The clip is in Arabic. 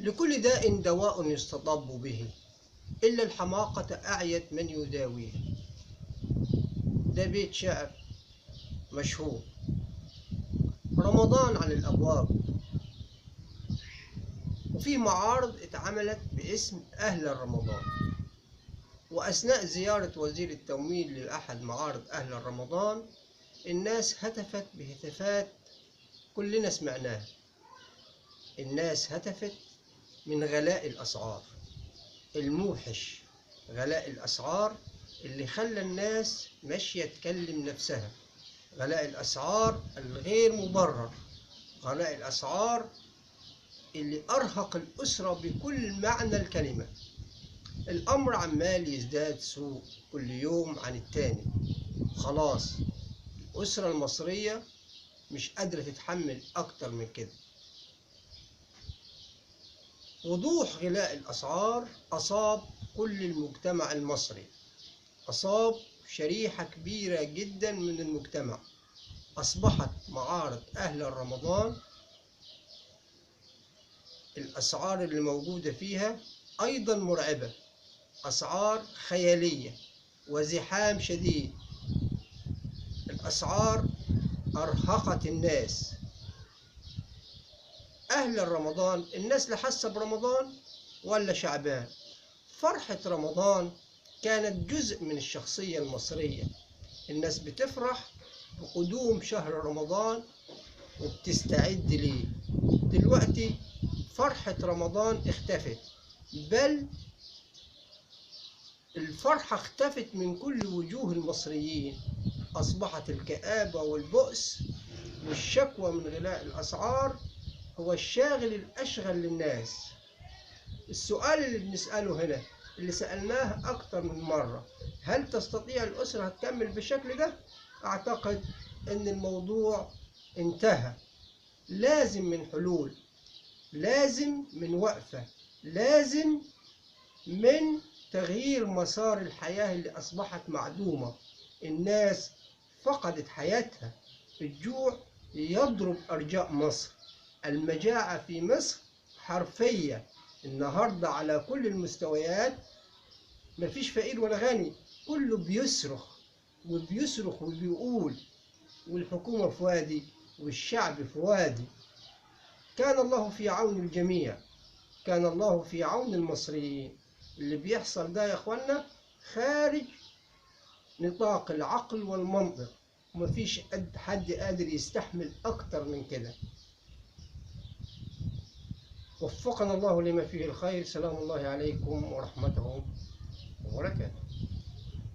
لكل داء دواء يستطاب به، إلا الحماقة أعيت من يداويه. ده بيت شعر مشهور. رمضان على الأبواب، وفي معارض اتعملت باسم أهل رمضان. وأثناء زيارة وزير التموين لأحد معارض أهل رمضان، الناس هتفت بهتافات كلنا سمعناها. الناس هتفت من غلاء الأسعار الموحش، غلاء الأسعار اللي خلى الناس ماشية تكلم نفسها، غلاء الأسعار الغير مبرر، غلاء الأسعار اللي أرهق الأسرة بكل معنى الكلمة. الأمر عمال يزداد سوء كل يوم عن التاني. خلاص الأسرة المصرية مش قادرة تتحمل أكتر من كده. وضوح غلاء الأسعار أصاب كل المجتمع المصري، أصاب شريحة كبيرة جدا من المجتمع. أصبحت معارض أهل رمضان الأسعار اللي موجودة فيها أيضا مرعبة، أسعار خيالية وزحام شديد. الأسعار أرهقت الناس. أهل رمضان الناس لا حاسة برمضان ولا شعبان. فرحة رمضان كانت جزء من الشخصية المصرية. الناس بتفرح بقدوم شهر رمضان وبتستعد ليه. دلوقتي فرحة رمضان اختفت، بل الفرحة اختفت من كل وجوه المصريين. أصبحت الكآبة والبؤس والشكوى من غلاء الأسعار هو الشاغل الأشغل للناس. السؤال اللي بنسأله هنا، اللي سألناه أكتر من مرة، هل تستطيع الأسرة تكمل بالشكل ده؟ أعتقد أن الموضوع انتهى. لازم من حلول، لازم من وقفة، لازم من تغيير مسار الحياة اللي أصبحت معدومة. الناس فقدت حياتها. الجوع يضرب أرجاء مصر. المجاعة في مصر حرفية النهاردة على كل المستويات. مفيش فقير ولا غني، كله بيصرخ وبيصرخ وبيقول، والحكومة في وادي والشعب في وادي. كان الله في عون الجميع، كان الله في عون المصريين. اللي بيحصل ده يا اخوانا خارج نطاق العقل والمنطق، ومفيش حد قادر يستحمل أكتر من كده. وفقنا الله لما فيه الخير. سلام الله عليكم ورحمته.